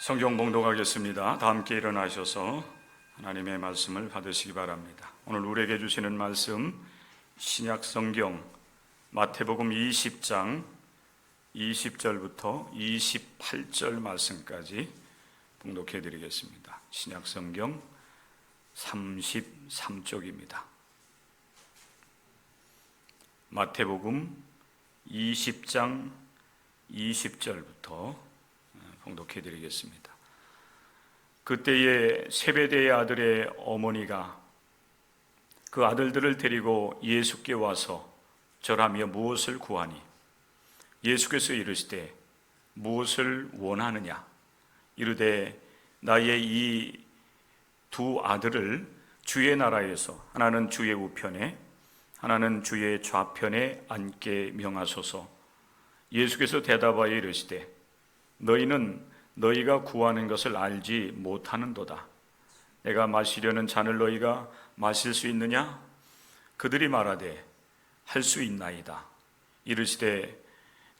성경 봉독하겠습니다. 다 함께 일어나셔서 하나님의 말씀을 받으시기 바랍니다. 오늘 우리에게 주시는 말씀 신약 성경 마태복음 20장 20절부터 28절 말씀까지 봉독해 드리겠습니다. 신약 성경 33쪽입니다. 마태복음 20장 20절부터 봉독해 드리겠습니다. 그때에 세베대의 아들의 어머니가 그 아들들을 데리고 예수께 와서 절하며 무엇을 구하니 예수께서 이르시되 무엇을 원하느냐 이르되 나의 이 두 아들을 주의 나라에서 하나는 주의 우편에 하나는 주의 좌편에 앉게 명하소서. 예수께서 대답하여 이르시되 너희는 너희가 구하는 것을 알지 못하는도다. 내가 마시려는 잔을 너희가 마실 수 있느냐? 그들이 말하되 할 수 있나이다. 이르시되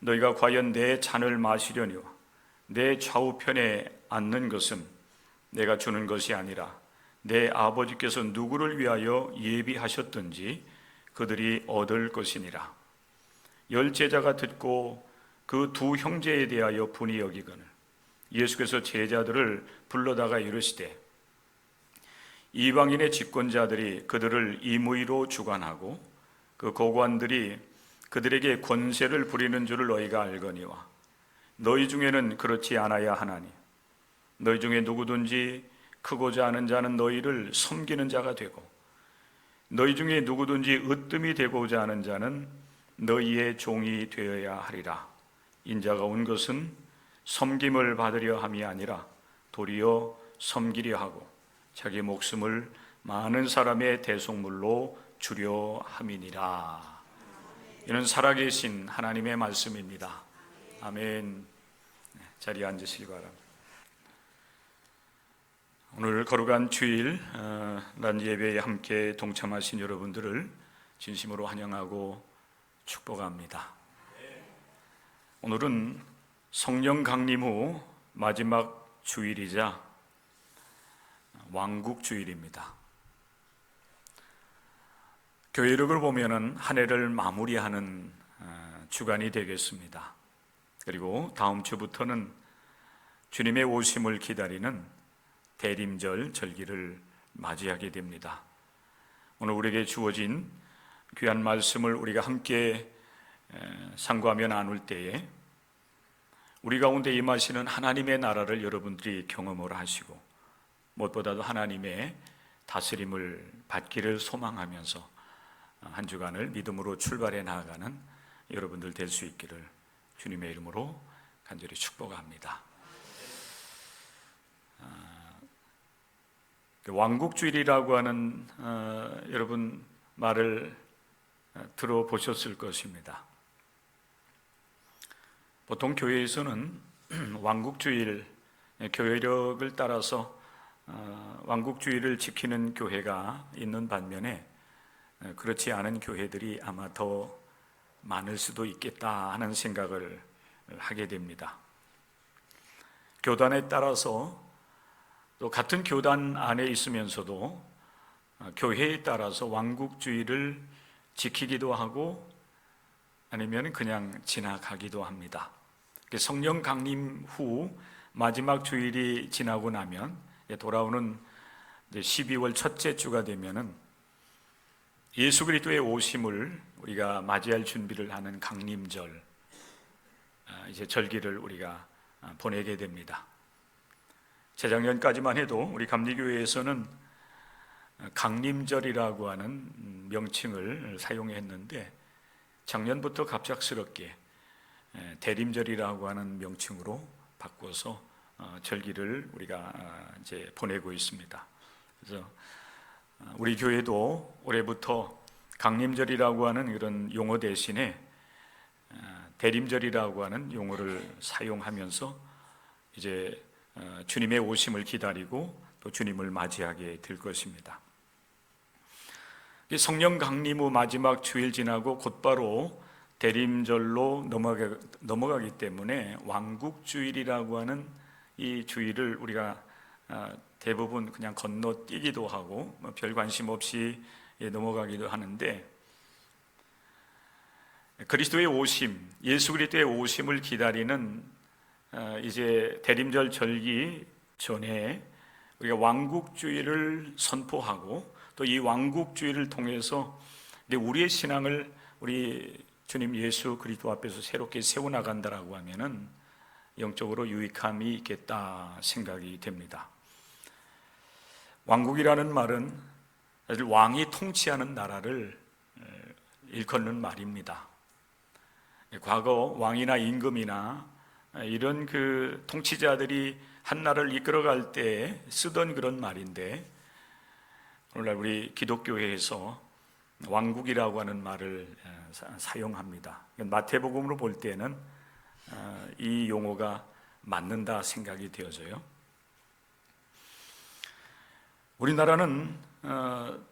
너희가 과연 내 잔을 마시려니와 내 좌우편에 앉는 것은 내가 주는 것이 아니라 내 아버지께서 누구를 위하여 예비하셨든지 그들이 얻을 것이니라. 열 제자가 듣고 그 두 형제에 대하여 분이 여기거늘 예수께서 제자들을 불러다가 이르시되 이방인의 집권자들이 그들을 임의로 주관하고 그 고관들이 그들에게 권세를 부리는 줄을 너희가 알거니와 너희 중에는 그렇지 않아야 하나니 너희 중에 누구든지 크고자 하는 자는 너희를 섬기는 자가 되고 너희 중에 누구든지 으뜸이 되고자 하는 자는 너희의 종이 되어야 하리라. 인자가 온 것은 섬김을 받으려 함이 아니라 도리어 섬기려 하고 자기 목숨을 많은 사람의 대속물로 주려 함이니라. 이는 살아계신 하나님의 말씀입니다. 아멘. 자리에 앉으시기 바랍니다. 오늘 거룩한 주일 난 예배에 함께 동참하신 여러분들을 진심으로 환영하고 축복합니다. 오늘은 성령 강림 후 마지막 주일이자 왕국주일입니다. 교회력을 보면은 한 해를 마무리하는 주간이 되겠습니다. 그리고 다음 주부터는 주님의 오심을 기다리는 대림절 절기를 맞이하게 됩니다. 오늘 우리에게 주어진 귀한 말씀을 우리가 함께 상고하며 나눌 때에 우리 가운데 임하시는 하나님의 나라를 여러분들이 경험을 하시고 무엇보다도 하나님의 다스림을 받기를 소망하면서 한 주간을 믿음으로 출발해 나아가는 여러분들 될 수 있기를 주님의 이름으로 간절히 축복합니다. 왕국주일이라고 하는 여러분 말을 들어보셨을 것입니다. 보통 교회에서는 왕국주일, 교회력을 따라서 왕국주일을 지키는 교회가 있는 반면에 그렇지 않은 교회들이 아마 더 많을 수도 있겠다 하는 생각을 하게 됩니다. 교단에 따라서 또 같은 교단 안에 있으면서도 교회에 따라서 왕국주의를 지키기도 하고 아니면 그냥 지나가기도 합니다. 성령 강림 후 마지막 주일이 지나고 나면 돌아오는 12월 첫째 주가 되면은 예수 그리스도의 오심을 우리가 맞이할 준비를 하는 강림절, 이제 절기를 우리가 보내게 됩니다. 재작년까지만 해도 우리 감리교회에서는 강림절이라고 하는 명칭을 사용했는데 작년부터 갑작스럽게 대림절이라고 하는 명칭으로 바꿔서 절기를 우리가 이제 보내고 있습니다. 그래서 우리 교회도 올해부터 강림절이라고 하는 이런 용어 대신에 대림절이라고 하는 용어를 사용하면서 이제 주님의 오심을 기다리고 또 주님을 맞이하게 될 것입니다. 성령 강림 후 마지막 주일 지나고 곧바로 대림절로 넘어가기 때문에 왕국주일이라고 하는 이 주의를 우리가 대부분 그냥 건너뛰기도 하고 별 관심 없이 넘어가기도 하는데, 그리스도의 오심, 예수 그리스도의 오심을 기다리는 이제 대림절 절기 전에 우리가 왕국주의를 선포하고 또 이 왕국주의를 통해서 우리의 신앙을 우리 주님 예수 그리스도 앞에서 새롭게 세워나간다라고 하면은 영적으로 유익함이 있겠다 생각이 됩니다. 왕국이라는 말은 사실 왕이 통치하는 나라를 일컫는 말입니다. 과거 왕이나 임금이나 이런 그 통치자들이 한 나라를 이끌어갈 때 쓰던 그런 말인데, 오늘날 우리 기독교회에서 왕국이라고 하는 말을 사용합니다. 마태복음으로 볼 때는 이 용어가 맞는다 생각이 되어져요. 우리나라는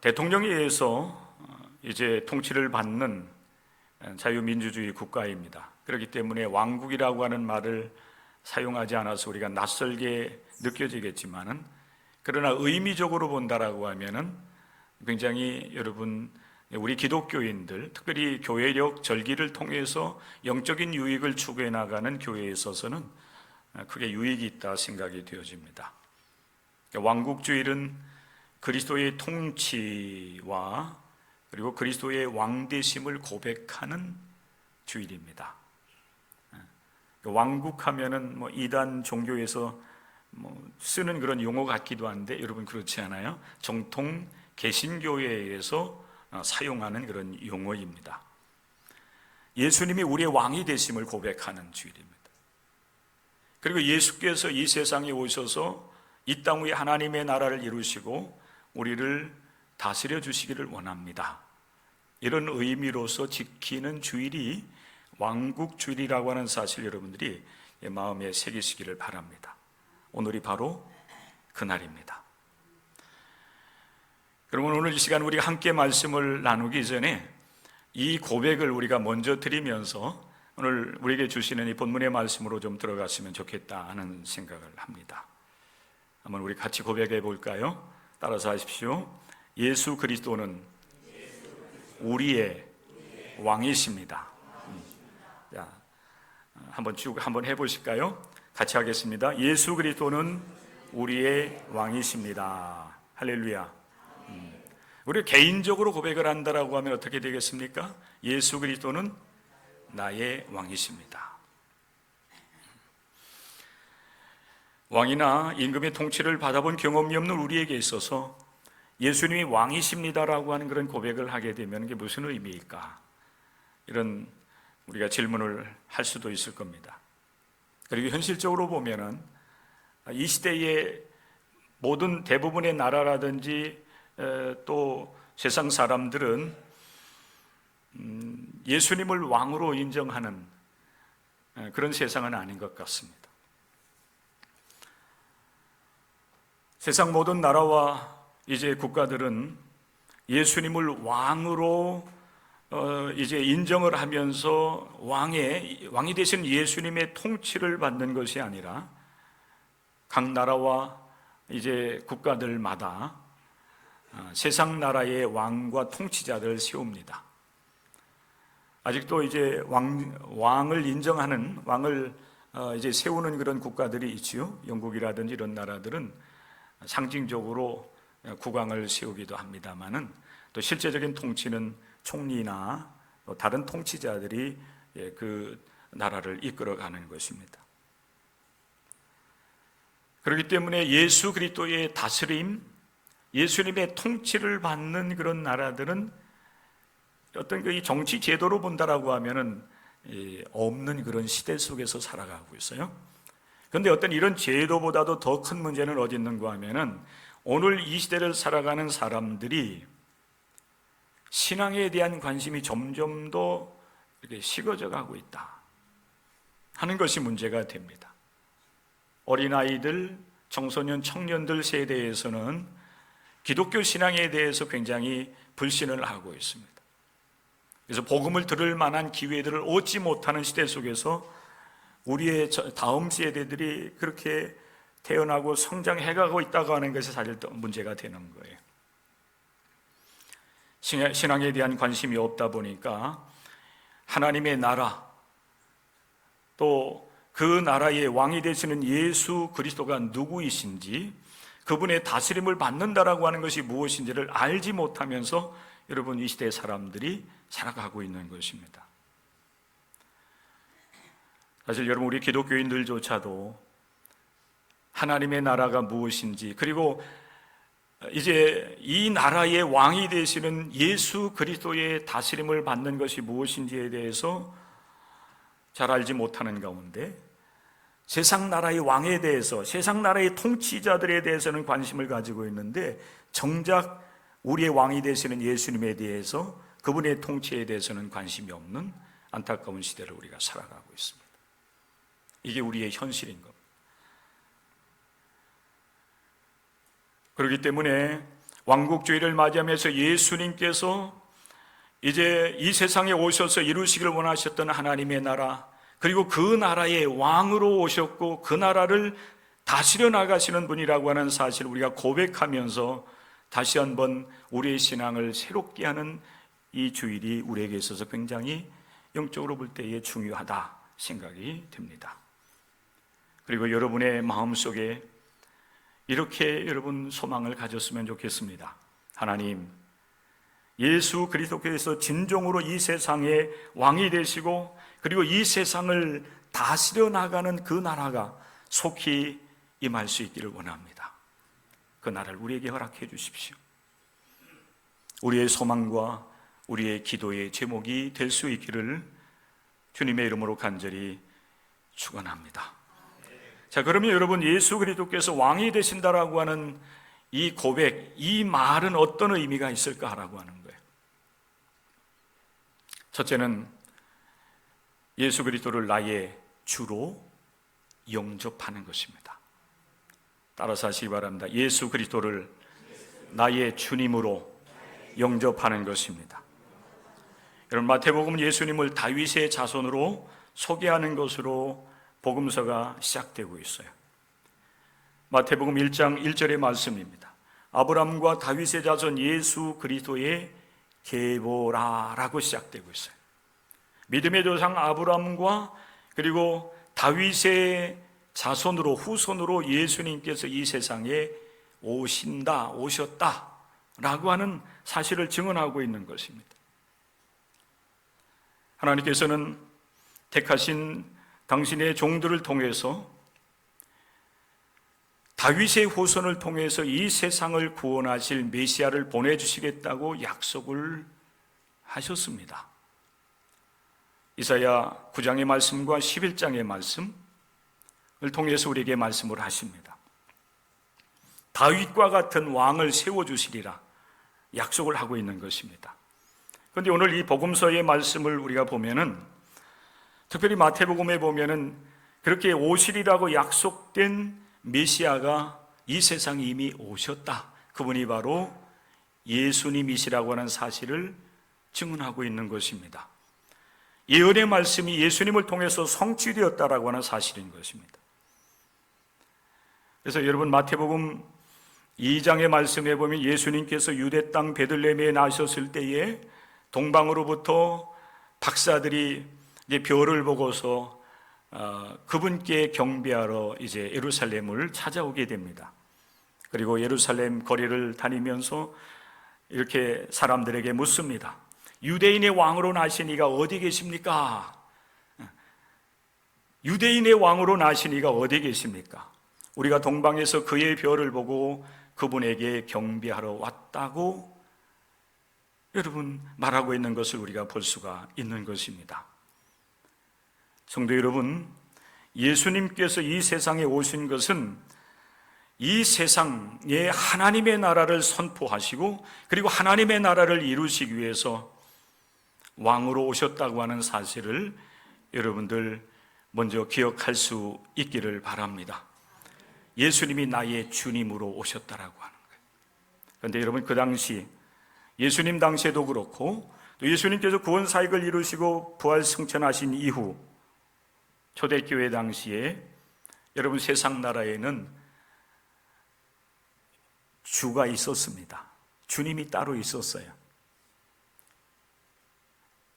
대통령에 의해서 이제 통치를 받는 자유민주주의 국가입니다. 그렇기 때문에 왕국이라고 하는 말을 사용하지 않아서 우리가 낯설게 느껴지겠지만은, 그러나 의미적으로 본다라고 하면은 굉장히 여러분, 우리 기독교인들, 특별히 교회력 절기를 통해서 영적인 유익을 추구해 나가는 교회에 있어서는 크게 유익이 있다 생각이 되어집니다. 왕국주의는 그리스도의 통치와 그리고 그리스도의 왕되심을 고백하는 주일입니다. 왕국하면은 이단 종교에서 쓰는 그런 용어 같기도 한데, 여러분 그렇지 않아요? 정통 개신교회에 의해서 사용하는 그런 용어입니다. 예수님이 우리의 왕이 되심을 고백하는 주일입니다. 그리고 예수께서 이 세상에 오셔서 이 땅 위에 하나님의 나라를 이루시고 우리를 다스려 주시기를 원합니다. 이런 의미로서 지키는 주일이 왕국주일이라고 하는 사실, 여러분들이 마음에 새기시기를 바랍니다. 오늘이 바로 그날입니다. 그러면 오늘 이 시간 우리가 함께 말씀을 나누기 전에 이 고백을 우리가 먼저 드리면서 오늘 우리에게 주시는 이 본문의 말씀으로 좀 들어갔으면 좋겠다 하는 생각을 합니다. 한번 우리 같이 고백해 볼까요? 따라서 하십시오. 예수 그리스도는 우리의 왕이십니다. 자, 한번 해보실까요? 같이 하겠습니다. 예수 그리스도는 우리의 왕이십니다. 할렐루야. 우리 개인적으로 고백을 한다라고 하면 어떻게 되겠습니까? 예수 그리스도는 나의 왕이십니다. 왕이나 임금의 통치를 받아본 경험이 없는 우리에게 있어서 예수님이 왕이십니다라고 하는 그런 고백을 하게 되면 그게 무슨 의미일까? 이런 우리가 질문을 할 수도 있을 겁니다. 그리고 현실적으로 보면은 이 시대의 모든 대부분의 나라라든지 또 세상 사람들은 예수님을 왕으로 인정하는 그런 세상은 아닌 것 같습니다. 세상 모든 나라와 이제 국가들은 예수님을 왕으로 이제 인정을 하면서 왕이 되신 예수님의 통치를 받는 것이 아니라 각 나라와 이제 국가들마다 세상 나라의 왕과 통치자들을 세웁니다. 아직도 이제 왕을 인정하는 왕을 이제 세우는 그런 국가들이 있지요. 영국이라든지 이런 나라들은 상징적으로 국왕을 세우기도 합니다만은 또 실제적인 통치는 총리나 또 다른 통치자들이 그 나라를 이끌어가는 것입니다. 그렇기 때문에 예수 그리스도의 다스림, 예수님의 통치를 받는 그런 나라들은 어떤 그 정치 제도로 본다라고 하면은 없는 그런 시대 속에서 살아가고 있어요. 그런데 어떤 이런 제도보다도 더 큰 문제는 어디 있는가 하면은 오늘 이 시대를 살아가는 사람들이 신앙에 대한 관심이 점점 더 이렇게 식어져 가고 있다 하는 것이 문제가 됩니다. 어린아이들, 청소년, 청년들 세대에서는 기독교 신앙에 대해서 굉장히 불신을 하고 있습니다. 그래서 복음을 들을 만한 기회들을 얻지 못하는 시대 속에서 우리의 다음 세대들이 그렇게 태어나고 성장해가고 있다고 하는 것이 사실 또 문제가 되는 거예요. 신앙에 대한 관심이 없다 보니까 하나님의 나라, 또 그 나라의 왕이 되시는 예수 그리스도가 누구이신지, 그분의 다스림을 받는다라고 하는 것이 무엇인지를 알지 못하면서 여러분 이 시대의 사람들이 살아가고 있는 것입니다. 사실 여러분 우리 기독교인들조차도 하나님의 나라가 무엇인지, 그리고 이제 이 나라의 왕이 되시는 예수 그리스도의 다스림을 받는 것이 무엇인지에 대해서 잘 알지 못하는 가운데 세상 나라의 왕에 대해서, 세상 나라의 통치자들에 대해서는 관심을 가지고 있는데 정작 우리의 왕이 되시는 예수님에 대해서, 그분의 통치에 대해서는 관심이 없는 안타까운 시대를 우리가 살아가고 있습니다. 이게 우리의 현실인 겁니다. 그렇기 때문에 왕국주의를 맞이하면서 예수님께서 이제 이 세상에 오셔서 이루시기를 원하셨던 하나님의 나라, 그리고 그 나라의 왕으로 오셨고 그 나라를 다스려 나가시는 분이라고 하는 사실을 우리가 고백하면서 다시 한번 우리의 신앙을 새롭게 하는 이 주일이 우리에게 있어서 굉장히 영적으로 볼 때에 중요하다 생각이 듭니다. 그리고 여러분의 마음속에 이렇게 여러분 소망을 가졌으면 좋겠습니다. 하나님, 예수 그리스도께서 진정으로 이 세상의 왕이 되시고 그리고 이 세상을 다스려 나가는 그 나라가 속히 임할 수 있기를 원합니다. 그 나라를 우리에게 허락해 주십시오. 우리의 소망과 우리의 기도의 제목이 될 수 있기를 주님의 이름으로 간절히 축원합니다. 자, 그러면 여러분 예수 그리스도께서 왕이 되신다라고 하는 이 고백, 이 말은 어떤 의미가 있을까라고 하는 거예요. 첫째는 예수 그리스도를 나의 주로 영접하는 것입니다. 따라서 하시기 바랍니다. 예수 그리스도를 나의 주님으로 영접하는 것입니다. 여러분 마태복음은 예수님을 다윗의 자손으로 소개하는 것으로 복음서가 시작되고 있어요. 마태복음 1장 1절의 말씀입니다. 아브라함과 다윗의 자손 예수 그리스도의 계보라라고 시작되고 있어요. 믿음의 조상 아브라함과 그리고 다윗의 자손으로, 후손으로 예수님께서 이 세상에 오셨다라고 하는 사실을 증언하고 있는 것입니다. 하나님께서는 택하신 당신의 종들을 통해서, 다윗의 후손을 통해서 이 세상을 구원하실 메시아를 보내주시겠다고 약속을 하셨습니다. 이사야 9장의 말씀과 11장의 말씀을 통해서 우리에게 말씀을 하십니다. 다윗과 같은 왕을 세워주시리라 약속을 하고 있는 것입니다. 그런데 오늘 이 복음서의 말씀을 우리가 보면은, 특별히 마태복음에 보면은 그렇게 오시리라고 약속된 메시아가 이 세상에 이미 오셨다. 그분이 바로 예수님이시라고 하는 사실을 증언하고 있는 것입니다. 예언의 말씀이 예수님을 통해서 성취되었다라고 하는 사실인 것입니다. 그래서 여러분 마태복음 2장의 말씀에 보면 예수님께서 유대 땅 베들레헴에 나셨을 때에 동방으로부터 박사들이 이제 별을 보고서 그분께 경배하러 이제 예루살렘을 찾아오게 됩니다. 그리고 예루살렘 거리를 다니면서 이렇게 사람들에게 묻습니다. 유대인의 왕으로 나신 이가 어디 계십니까? 유대인의 왕으로 나신 이가 어디 계십니까? 우리가 동방에서 그의 별을 보고 그분에게 경배하러 왔다고 여러분 말하고 있는 것을 우리가 볼 수가 있는 것입니다. 성도 여러분, 예수님께서 이 세상에 오신 것은 이 세상에 하나님의 나라를 선포하시고 그리고 하나님의 나라를 이루시기 위해서 왕으로 오셨다고 하는 사실을 여러분들 먼저 기억할 수 있기를 바랍니다. 예수님이 나의 주님으로 오셨다라고 하는 거예요. 그런데 여러분 그 당시 예수님 당시에도 그렇고 또 예수님께서 구원 사역을 이루시고 부활 승천하신 이후 초대교회 당시에 여러분 세상 나라에는 주가 있었습니다. 주님이 따로 있었어요.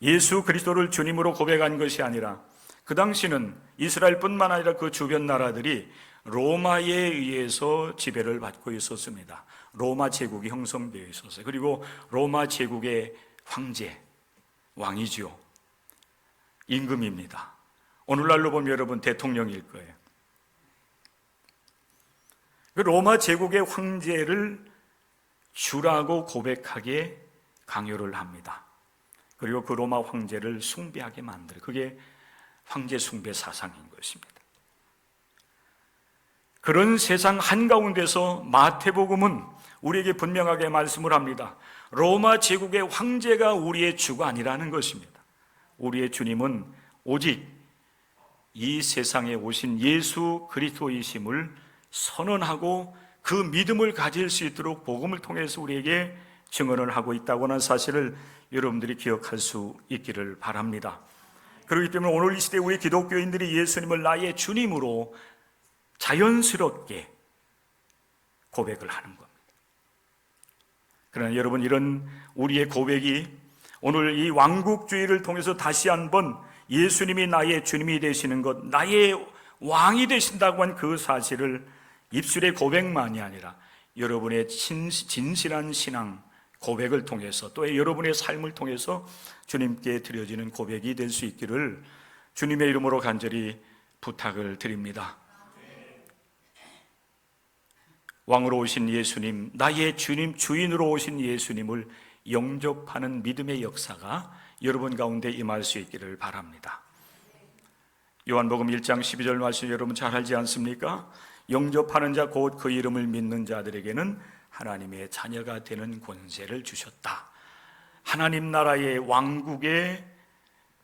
예수 그리스도를 주님으로 고백한 것이 아니라 그 당시는 이스라엘뿐만 아니라 그 주변 나라들이 로마에 의해서 지배를 받고 있었습니다. 로마 제국이 형성되어 있었어요. 그리고 로마 제국의 황제, 왕이죠. 임금입니다. 오늘날로 보면 여러분 대통령일 거예요. 그 로마 제국의 황제를 주라고 고백하게 강요를 합니다. 그리고 그 로마 황제를 숭배하게 만들어요. 그게 황제 숭배 사상인 것입니다. 그런 세상 한가운데서 마태복음은 우리에게 분명하게 말씀을 합니다. 로마 제국의 황제가 우리의 주가 아니라는 것입니다. 우리의 주님은 오직 이 세상에 오신 예수 그리스도이심을 선언하고 그 믿음을 가질 수 있도록 복음을 통해서 우리에게 증언을 하고 있다고 하는 사실을 여러분들이 기억할 수 있기를 바랍니다. 그렇기 때문에 오늘 이 시대 우리 기독교인들이 예수님을 나의 주님으로 자연스럽게 고백을 하는 겁니다. 그러나 여러분, 이런 우리의 고백이 오늘 이 왕국주의를 통해서 다시 한번 예수님이 나의 주님이 되시는 것, 나의 왕이 되신다고 한 그 사실을 입술의 고백만이 아니라 여러분의 진실한 신앙 고백을 통해서 또 여러분의 삶을 통해서 주님께 드려지는 고백이 될 수 있기를 주님의 이름으로 간절히 부탁을 드립니다. 왕으로 오신 예수님, 나의 주님, 주인으로 오신 예수님을 영접하는 믿음의 역사가 여러분 가운데 임할 수 있기를 바랍니다. 요한복음 1장 12절 말씀 여러분 잘 알지 않습니까? 영접하는 자 곧 그 이름을 믿는 자들에게는 하나님의 자녀가 되는 권세를 주셨다. 하나님 나라의 왕국의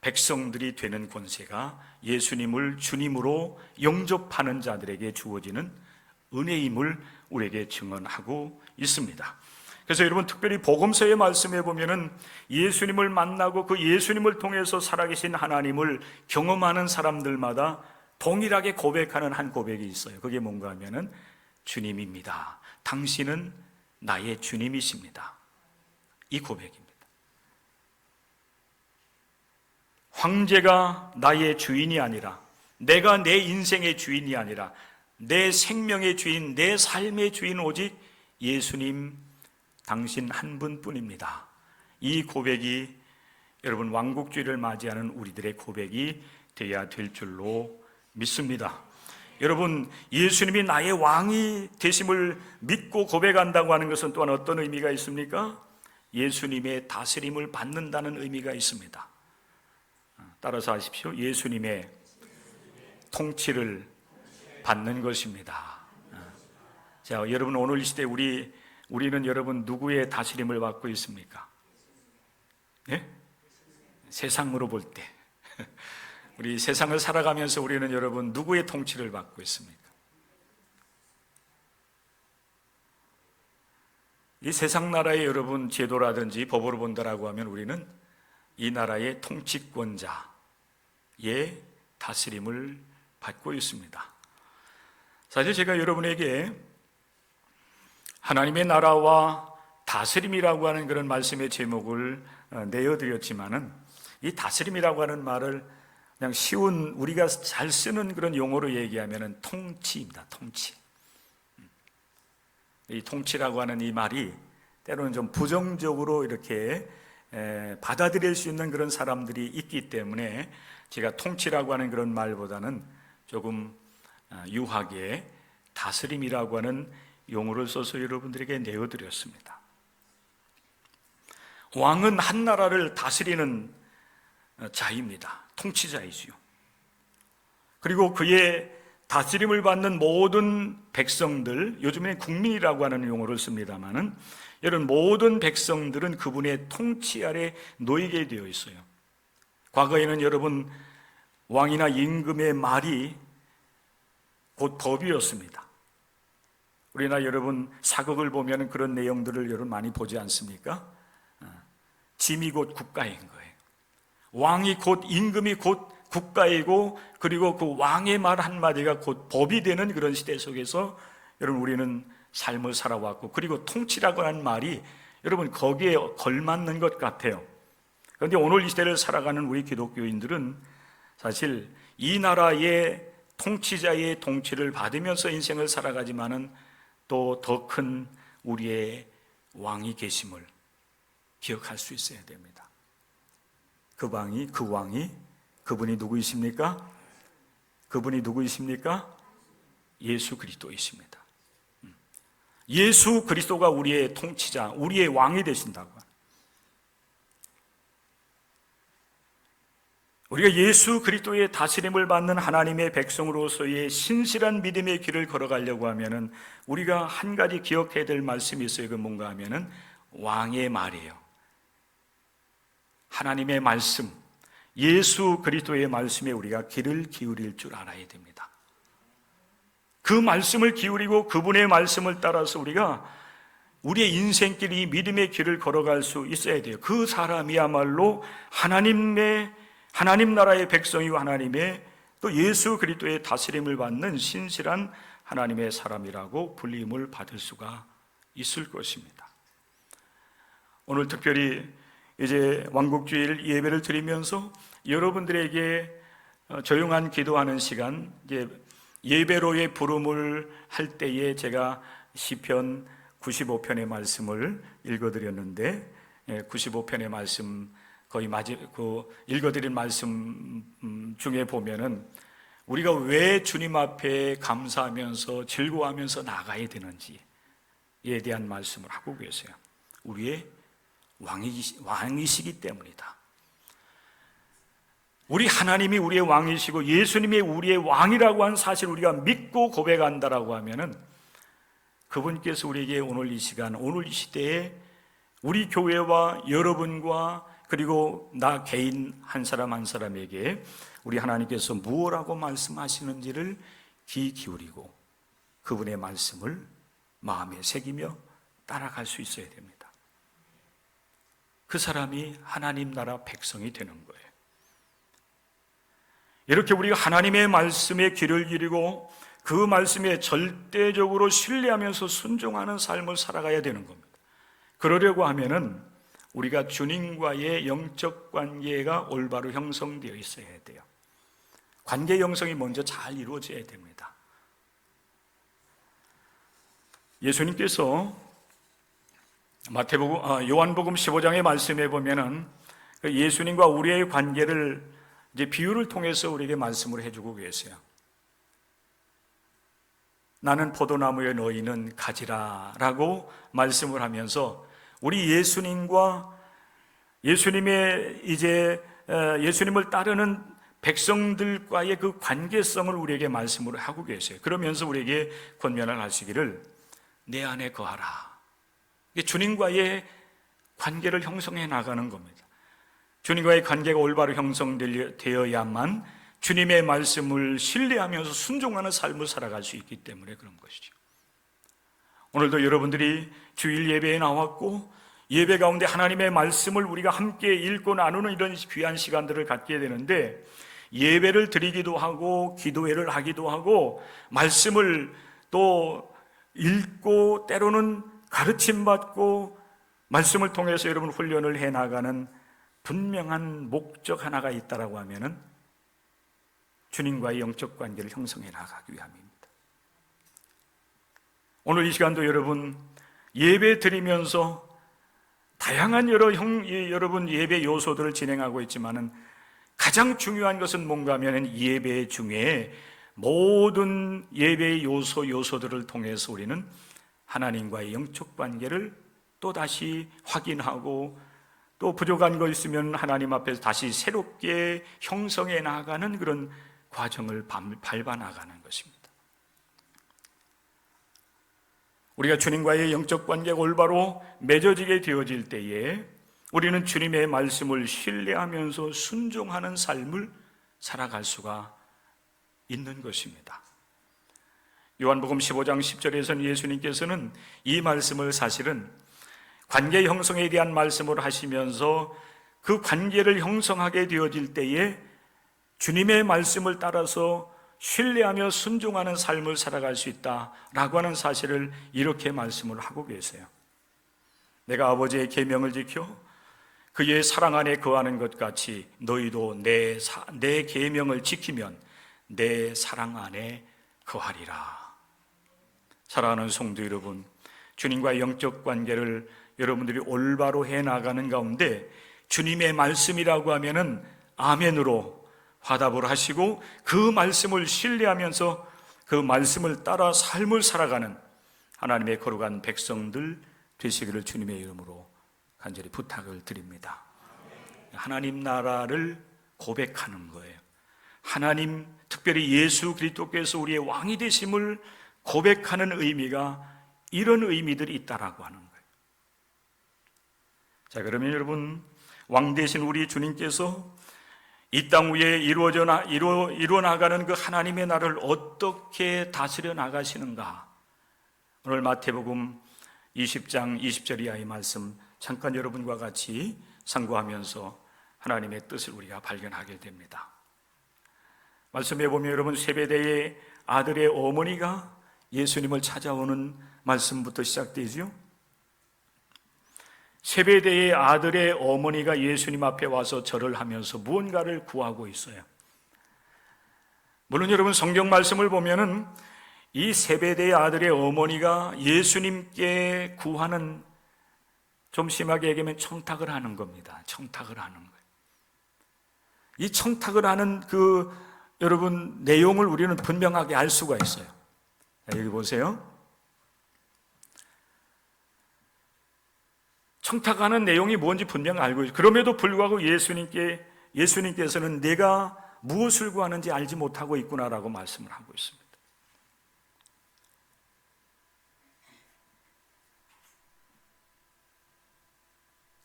백성들이 되는 권세가 예수님을 주님으로 영접하는 자들에게 주어지는 은혜임을 우리에게 증언하고 있습니다. 그래서 여러분, 특별히 복음서의 말씀에 보면은 예수님을 만나고 그 예수님을 통해서 살아계신 하나님을 경험하는 사람들마다 동일하게 고백하는 한 고백이 있어요. 그게 뭔가 하면은 주님입니다. 당신은 나의 주님이십니다. 이 고백입니다. 황제가 나의 주인이 아니라, 내가 내 인생의 주인이 아니라 내 생명의 주인, 내 삶의 주인 오직 예수님 당신 한 분뿐입니다. 이 고백이 여러분 왕국주의를 맞이하는 우리들의 고백이 되어야 될 줄로 믿습니다. 여러분, 예수님이 나의 왕이 되심을 믿고 고백한다고 하는 것은 또한 어떤 의미가 있습니까? 예수님의 다스림을 받는다는 의미가 있습니다. 따라서 하십시오. 예수님의 통치를 받는 것입니다. 자, 여러분, 오늘 이 시대 우리는 여러분 누구의 다스림을 받고 있습니까? 네? 세상으로 볼 때 우리 세상을 살아가면서 우리는 여러분 누구의 통치를 받고 있습니까? 이 세상 나라의 여러분 제도라든지 법으로 본다라고 하면 우리는 이 나라의 통치권자의 다스림을 받고 있습니다. 사실 제가 여러분에게 하나님의 나라와 다스림이라고 하는 그런 말씀의 제목을 내어드렸지만은 이 다스림이라고 하는 말을 그냥 쉬운 우리가 잘 쓰는 그런 용어로 얘기하면은 통치입니다. 통치. 이 통치라고 하는 이 말이 때로는 좀 부정적으로 이렇게 받아들일 수 있는 그런 사람들이 있기 때문에 제가 통치라고 하는 그런 말보다는 조금 유하게 다스림이라고 하는 용어를 써서 여러분들에게 내어드렸습니다. 왕은 한 나라를 다스리는 자입니다. 통치자이지요. 그리고 그의 다스림을 받는 모든 백성들, 요즘에는 국민이라고 하는 용어를 씁니다마는 이런 모든 백성들은 그분의 통치 아래 놓이게 되어 있어요. 과거에는 여러분 왕이나 임금의 말이 곧 법이었습니다. 우리나 여러분 사극을 보면 그런 내용들을 여러분 많이 보지 않습니까? 짐이 곧 국가인 거예요. 왕이 곧 임금이 곧 국가이고 그리고 그 왕의 말 한마디가 곧 법이 되는 그런 시대 속에서 여러분 우리는 삶을 살아왔고, 그리고 통치라고 하는 말이 여러분 거기에 걸맞는 것 같아요. 그런데 오늘 이 시대를 살아가는 우리 기독교인들은 사실 이 나라의 통치자의 통치를 받으면서 인생을 살아가지만은 또 더 큰 우리의 왕이 계심을 기억할 수 있어야 됩니다. 그 왕이 그분이 누구이십니까? 그분이 누구이십니까? 예수 그리스도이십니다. 예수 그리스도가 우리의 통치자, 우리의 왕이 되신다고. 우리가 예수 그리스도의 다스림을 받는 하나님의 백성으로서의 신실한 믿음의 길을 걸어가려고 하면은 우리가 한 가지 기억해야 될 말씀이 있어요. 그 뭔가 하면은 왕의 말이에요. 하나님의 말씀, 예수 그리스도의 말씀에 우리가 귀를 기울일 줄 알아야 됩니다. 그 말씀을 기울이고 그분의 말씀을 따라서 우리가 우리의 인생길이 믿음의 길을 걸어갈 수 있어야 돼요. 그 사람이야말로 하나님 나라의 백성이고 하나님의 또 예수 그리스도의 다스림을 받는 신실한 하나님의 사람이라고 불림을 받을 수가 있을 것입니다. 오늘 특별히 이제 왕국주일 예배를 드리면서 여러분들에게 조용한 기도하는 시간, 이제 예배로의 부름을 할 때에 제가 시편 95편의 말씀을 읽어드렸는데, 95편의 말씀 거의 읽어드린 말씀 중에 보면은 우리가 왜 주님 앞에 감사하면서 즐거워하면서 나가야 되는지에 대한 말씀을 하고 계세요. 우리의 왕이시기 때문이다. 우리 하나님이 우리의 왕이시고 예수님이 우리의 왕이라고 하는 사실을 우리가 믿고 고백한다라고 하면은 그분께서 우리에게 오늘 이 시간, 오늘 이 시대에 우리 교회와 여러분과 그리고 나 개인 한 사람 한 사람에게 우리 하나님께서 무엇라고 말씀하시는지를 귀 기울이고 그분의 말씀을 마음에 새기며 따라갈 수 있어야 됩니다. 그 사람이 하나님 나라 백성이 되는 거예요. 이렇게 우리가 하나님의 말씀에 귀를 기울이고 그 말씀에 절대적으로 신뢰하면서 순종하는 삶을 살아가야 되는 겁니다. 그러려고 하면은 우리가 주님과의 영적 관계가 올바로 형성되어 있어야 돼요. 관계 형성이 먼저 잘 이루어져야 됩니다. 예수님께서 요한복음 15장의 말씀에 보면은 예수님과 우리의 관계를 이제 비유를 통해서 우리에게 말씀을 해주고 계세요. 나는 포도나무에 너희는 가지라라고 말씀을 하면서 우리 예수님을 따르는 백성들과의 그 관계성을 우리에게 말씀을 하고 계세요. 그러면서 우리에게 권면을 하시기를 내 안에 거하라. 주님과의 관계를 형성해 나가는 겁니다. 주님과의 관계가 올바로 형성되어야만 주님의 말씀을 신뢰하면서 순종하는 삶을 살아갈 수 있기 때문에 그런 것이죠. 오늘도 여러분들이 주일 예배에 나왔고 예배 가운데 하나님의 말씀을 우리가 함께 읽고 나누는 이런 귀한 시간들을 갖게 되는데, 예배를 드리기도 하고 기도회를 하기도 하고 말씀을 또 읽고 때로는 가르침받고 말씀을 통해서 여러분 훈련을 해나가는 분명한 목적 하나가 있다라고 하면은 주님과의 영적 관계를 형성해 나가기 위함입니다. 오늘 이 시간도 여러분 예배 드리면서 다양한 여러분 예배 요소들을 진행하고 있지만은 가장 중요한 것은 뭔가 하면 예배 중에 모든 예배의 요소들을 통해서 우리는 하나님과의 영적 관계를 또 다시 확인하고 또 부족한 거 있으면 하나님 앞에서 다시 새롭게 형성해 나가는 그런 과정을 밟아 나가는 것입니다. 우리가 주님과의 영적 관계가 올바로 맺어지게 되어질 때에 우리는 주님의 말씀을 신뢰하면서 순종하는 삶을 살아갈 수가 있는 것입니다. 요한복음 15장 10절에서는 예수님께서는 이 말씀을 사실은 관계 형성에 대한 말씀을 하시면서 그 관계를 형성하게 되어질 때에 주님의 말씀을 따라서 신뢰하며 순종하는 삶을 살아갈 수 있다라고 하는 사실을 이렇게 말씀을 하고 계세요. 내가 아버지의 계명을 지켜 그의 사랑 안에 거하는 것 같이 너희도 내 계명을 지키면 내 사랑 안에 거하리라. 사랑하는 성도 여러분, 주님과의 영적 관계를 여러분들이 올바로 해나가는 가운데 주님의 말씀이라고 하면은 아멘으로 화답을 하시고 그 말씀을 신뢰하면서 그 말씀을 따라 삶을 살아가는 하나님의 거룩한 백성들 되시기를 주님의 이름으로 간절히 부탁을 드립니다. 하나님 나라를 고백하는 거예요. 하나님, 특별히 예수 그리스도께서 우리의 왕이 되심을 고백하는 의미가 이런 의미들이 있다라고 하는 거예요. 자, 그러면 여러분, 왕 되신 우리 주님께서 이 땅 위에 이루어 나가는 그 하나님의 나라를 어떻게 다스려 나가시는가? 오늘 마태복음 20장 20절 이하의 말씀 잠깐 여러분과 같이 상고하면서 하나님의 뜻을 우리가 발견하게 됩니다. 말씀에 보면 여러분, 세베대의 아들의 어머니가 예수님을 찾아오는 말씀부터 시작되죠. 세베대의 아들의 어머니가 예수님 앞에 와서 절을 하면서 무언가를 구하고 있어요. 물론 여러분, 성경 말씀을 보면은 이 세베대의 아들의 어머니가 예수님께 구하는, 좀 심하게 얘기하면 청탁을 하는 겁니다. 청탁을 하는 거예요. 이 청탁을 하는 그 여러분 내용을 우리는 분명하게 알 수가 있어요. 자, 여기 보세요. 청탁하는 내용이 뭔지 분명 알고 있어요. 그럼에도 불구하고 예수님께서는 내가 무엇을 구하는지 알지 못하고 있구나라고 말씀을 하고 있습니다.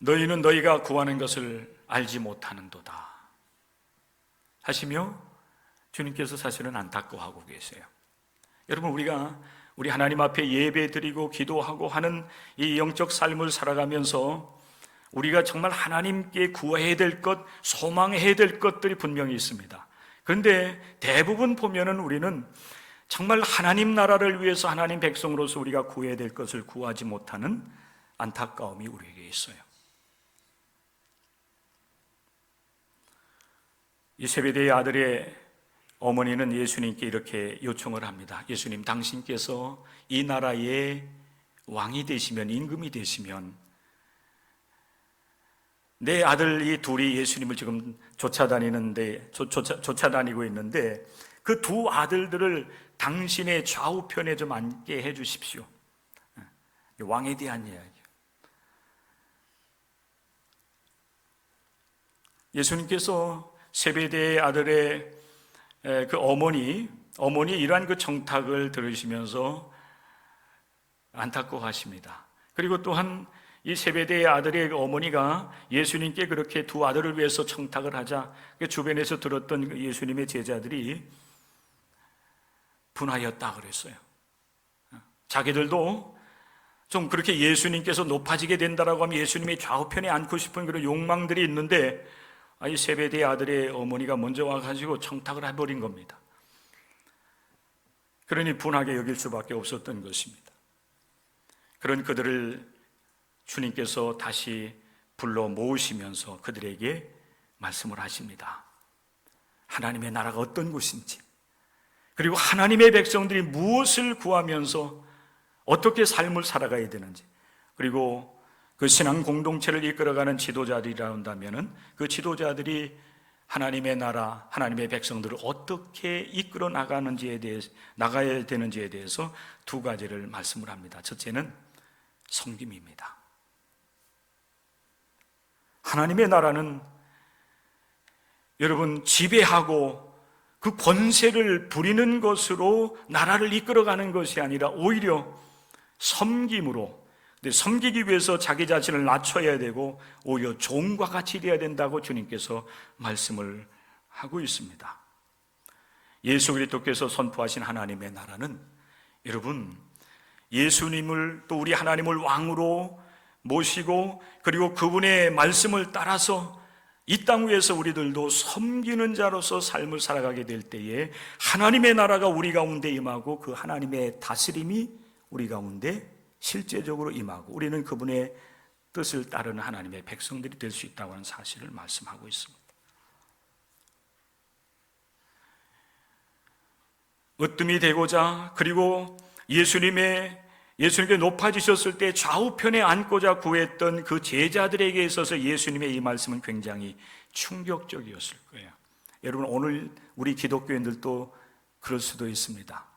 너희는 너희가 구하는 것을 알지 못하는도다 하시며 주님께서 사실은 안타까워하고 계세요. 여러분, 우리 하나님 앞에 예배드리고 기도하고 하는 이 영적 삶을 살아가면서 우리가 정말 하나님께 구해야 될 것, 소망해야 될 것들이 분명히 있습니다. 그런데 대부분 보면은 우리는 정말 하나님 나라를 위해서 하나님 백성으로서 우리가 구해야 될 것을 구하지 못하는 안타까움이 우리에게 있어요. 이 세베대의 아들의 어머니는 예수님께 이렇게 요청을 합니다. 예수님, 당신께서 이 나라의 왕이 되시면, 임금이 되시면 내 아들이 둘이 예수님을 지금 쫓아다니고 있는데 그 두 아들들을 당신의 좌우편에 좀 앉게 해 주십시오. 왕에 대한 이야기예요. 예수님께서 세베대의 아들의 그 어머니 이러한 그 청탁을 들으시면서 안타까워하십니다. 그리고 또한 이 세베대의 아들의 어머니가 예수님께 그렇게 두 아들을 위해서 청탁을 하자 주변에서 들었던 예수님의 제자들이 분하였다 그랬어요. 자기들도 좀 그렇게 예수님께서 높아지게 된다라고 하면 예수님의 좌우편에 앉고 싶은 그런 욕망들이 있는데 이 세베대의 아들의 어머니가 먼저 와가지고 청탁을 해버린 겁니다. 그러니 분하게 여길 수밖에 없었던 것입니다. 그런 그들을 주님께서 다시 불러 모으시면서 그들에게 말씀을 하십니다. 하나님의 나라가 어떤 곳인지, 그리고 하나님의 백성들이 무엇을 구하면서 어떻게 삶을 살아가야 되는지, 그리고 그 신앙 공동체를 이끌어가는 지도자들이라 한다면은 그 지도자들이 하나님의 나라, 하나님의 백성들을 어떻게 이끌어 나가야 되는지에 대해서 두 가지를 말씀을 합니다. 첫째는 섬김입니다. 하나님의 나라는 여러분 지배하고 그 권세를 부리는 것으로 나라를 이끌어가는 것이 아니라 오히려 섬김으로, 근데 섬기기 위해서 자기 자신을 낮춰야 되고 오히려 종과 같이 되어야 된다고 주님께서 말씀을 하고 있습니다. 예수 그리스도께서 선포하신 하나님의 나라는 여러분 예수님을 또 우리 하나님을 왕으로 모시고 그리고 그분의 말씀을 따라서 이 땅 위에서 우리들도 섬기는 자로서 삶을 살아가게 될 때에 하나님의 나라가 우리 가운데 임하고 그 하나님의 다스림이 우리 가운데 실제적으로 임하고 우리는 그분의 뜻을 따르는 하나님의 백성들이 될 수 있다고 하는 사실을 말씀하고 있습니다. 으뜸이 되고자, 그리고 예수님께 높아지셨을 때 좌우편에 앉고자 구했던 그 제자들에게 있어서 예수님의 이 말씀은 굉장히 충격적이었을 거예요. 여러분, 오늘 우리 기독교인들도 그럴 수도 있습니다.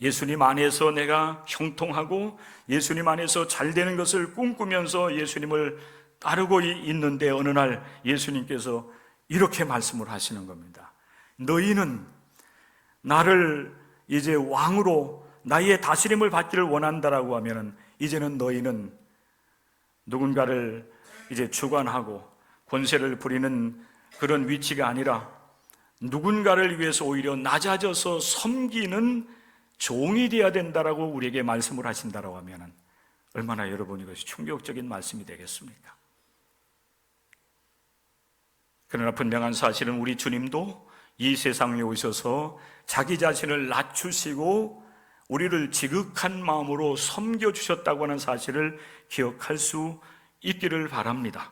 예수님 안에서 내가 형통하고 예수님 안에서 잘 되는 것을 꿈꾸면서 예수님을 따르고 있는데 어느 날 예수님께서 이렇게 말씀을 하시는 겁니다. 너희는 나를 이제 왕으로 나의 다스림을 받기를 원한다라고 하면은 이제는 너희는 누군가를 이제 주관하고 권세를 부리는 그런 위치가 아니라 누군가를 위해서 오히려 낮아져서 섬기는 종이 되어야 된다라고 우리에게 말씀을 하신다라고 하면은 얼마나 여러분 이것이 충격적인 말씀이 되겠습니까? 그러나 분명한 사실은 우리 주님도 이 세상에 오셔서 자기 자신을 낮추시고 우리를 지극한 마음으로 섬겨주셨다고 하는 사실을 기억할 수 있기를 바랍니다.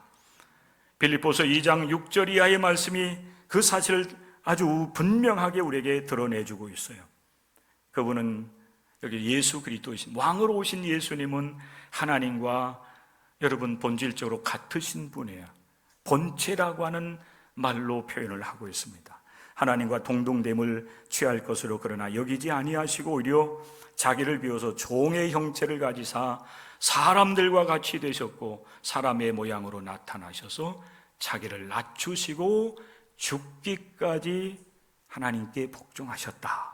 빌립보서 2장 6절 이하의 말씀이 그 사실을 아주 분명하게 우리에게 드러내주고 있어요. 그분은 여기 예수 그리스도이신 왕으로 오신 예수님은 하나님과 여러분 본질적으로 같으신 분이에요. 본체라고 하는 말로 표현을 하고 있습니다. 하나님과 동등됨을 취할 것으로 그러나 여기지 아니하시고 오히려 자기를 비워서 종의 형체를 가지사 사람들과 같이 되셨고 사람의 모양으로 나타나셔서 자기를 낮추시고 죽기까지 하나님께 복종하셨다.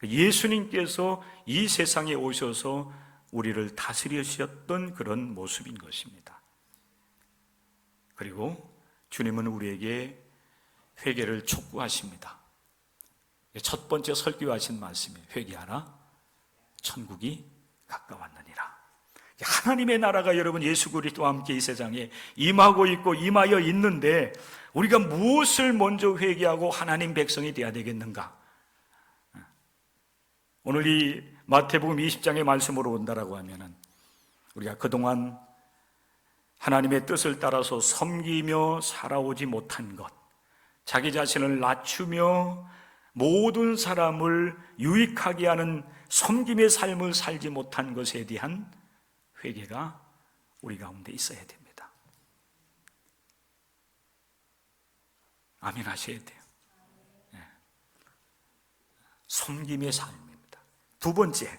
예수님께서 이 세상에 오셔서 우리를 다스리셨던 그런 모습인 것입니다. 그리고 주님은 우리에게 회개를 촉구하십니다. 첫 번째 설교하신 말씀이에요. 회개하라, 천국이 가까웠느니라. 하나님의 나라가 여러분 예수 그리스도와 함께 이 세상에 임하고 있고 임하여 있는데 우리가 무엇을 먼저 회개하고 하나님 백성이 되어야 되겠는가? 오늘 이 마태복음 20장의 말씀으로 온다라고 하면은 우리가 그동안 하나님의 뜻을 따라서 섬기며 살아오지 못한 것, 자기 자신을 낮추며 모든 사람을 유익하게 하는 섬김의 삶을 살지 못한 것에 대한 회개가 우리 가운데 있어야 됩니다. 아멘 하셔야 돼요. 네. 섬김의 삶입니다. 두 번째,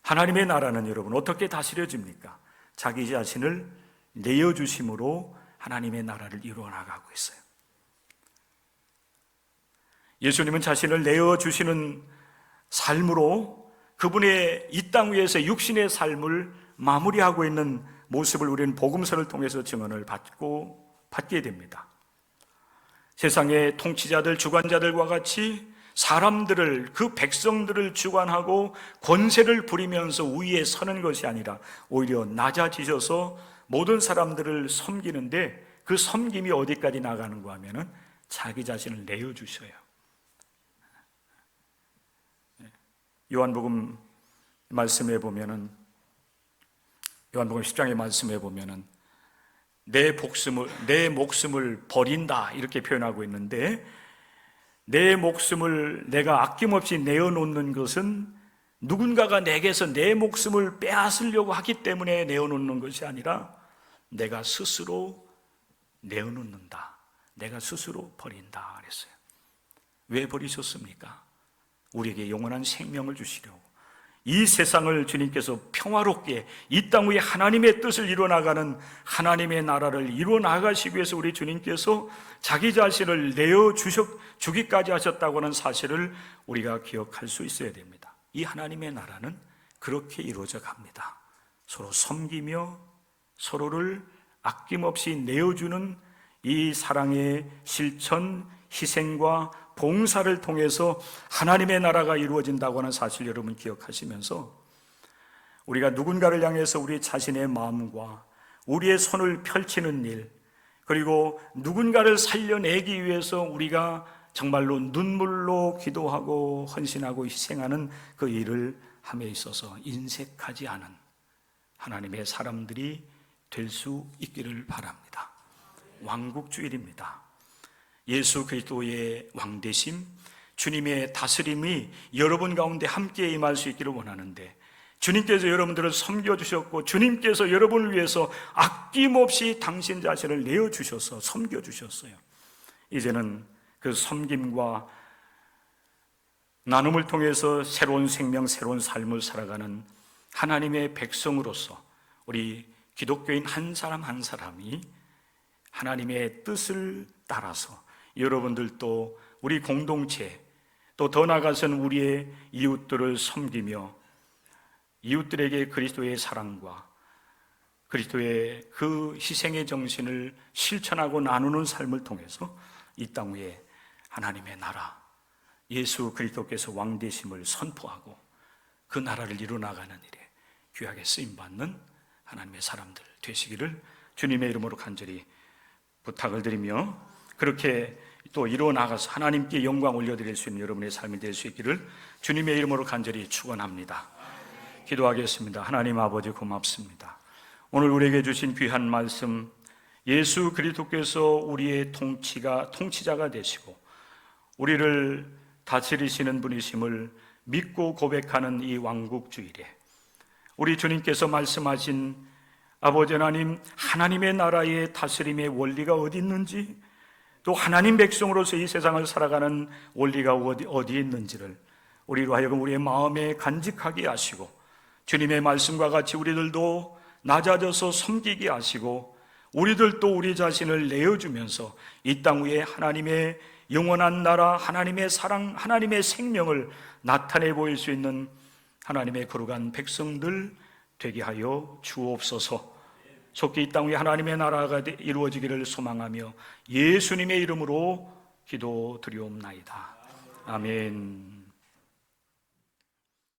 하나님의 나라는 여러분 어떻게 다스려집니까? 자기 자신을 내어주심으로 하나님의 나라를 이루어 나가고 있어요. 예수님은 자신을 내어주시는 삶으로 그분의 이 땅 위에서 육신의 삶을 마무리하고 있는 모습을 우리는 복음서를 통해서 증언을 받게 됩니다. 세상의 통치자들, 주관자들과 같이 사람들을, 그 백성들을 주관하고 권세를 부리면서 우위에 서는 것이 아니라 오히려 낮아지셔서 모든 사람들을 섬기는데 그 섬김이 어디까지 나가는가 하면은 자기 자신을 내어주셔요. 요한복음 말씀해 보면은 요한복음 10장의 말씀해 보면은 내 목숨을 버린다 이렇게 표현하고 있는데 내 목숨을 내가 아낌없이 내어놓는 것은 누군가가 내게서 내 목숨을 빼앗으려고 하기 때문에 내어놓는 것이 아니라 내가 스스로 내어놓는다. 내가 스스로 버린다 그랬어요. 왜 버리셨습니까? 우리에게 영원한 생명을 주시려고, 이 세상을 주님께서 평화롭게 이 땅 위에 하나님의 뜻을 이루어나가는 하나님의 나라를 이루어나가시기 위해서 우리 주님께서 자기 자신을 내어주기까지 하셨다고 하는 사실을 우리가 기억할 수 있어야 됩니다. 이 하나님의 나라는 그렇게 이루어져 갑니다. 서로 섬기며 서로를 아낌없이 내어주는 이 사랑의 실천, 희생과 봉사를 통해서 하나님의 나라가 이루어진다고 하는 사실 여러분 기억하시면서 우리가 누군가를 향해서 우리 자신의 마음과 우리의 손을 펼치는 일, 그리고 누군가를 살려내기 위해서 우리가 정말로 눈물로 기도하고 헌신하고 희생하는 그 일을 함에 있어서 인색하지 않은 하나님의 사람들이 될 수 있기를 바랍니다. 왕국주일입니다. 예수 그리스도의 왕되심, 주님의 다스림이 여러분 가운데 함께 임할 수 있기를 원하는데, 주님께서 여러분들을 섬겨주셨고 주님께서 여러분을 위해서 아낌없이 당신 자신을 내어주셔서 섬겨주셨어요. 이제는 그 섬김과 나눔을 통해서 새로운 생명, 새로운 삶을 살아가는 하나님의 백성으로서 우리 기독교인 한 사람 한 사람이 하나님의 뜻을 따라서 여러분들도 우리 공동체, 또 더 나아가서는 우리의 이웃들을 섬기며 이웃들에게 그리스도의 사랑과 그리스도의 그 희생의 정신을 실천하고 나누는 삶을 통해서 이 땅 위에 하나님의 나라, 예수 그리스도께서 왕되심을 선포하고 그 나라를 이루어나가는 일에 귀하게 쓰임받는 하나님의 사람들 되시기를 주님의 이름으로 간절히 부탁을 드리며, 그렇게 또 이루어나가서 하나님께 영광 올려드릴 수 있는 여러분의 삶이 될 수 있기를 주님의 이름으로 간절히 축원합니다. 기도하겠습니다. 하나님 아버지 고맙습니다. 오늘 우리에게 주신 귀한 말씀, 예수 그리스도께서 우리의 통치자가 되시고 우리를 다스리시는 분이심을 믿고 고백하는 이 왕국주일에 우리 주님께서 말씀하신 아버지 하나님, 하나님의 나라의 다스림의 원리가 어디 있는지, 또 하나님 백성으로서 이 세상을 살아가는 원리가 어디에 있는지를 우리로 하여금 우리의 마음에 간직하게 하시고, 주님의 말씀과 같이 우리들도 낮아져서 섬기게 하시고, 우리들도 우리 자신을 내어주면서 이 땅 위에 하나님의 영원한 나라, 하나님의 사랑, 하나님의 생명을 나타내 보일 수 있는 하나님의 거룩한 백성들 되게 하여 주옵소서. 속히 이 땅 위에 하나님의 나라가 이루어지기를 소망하며 예수님의 이름으로 기도드리옵나이다. 아멘.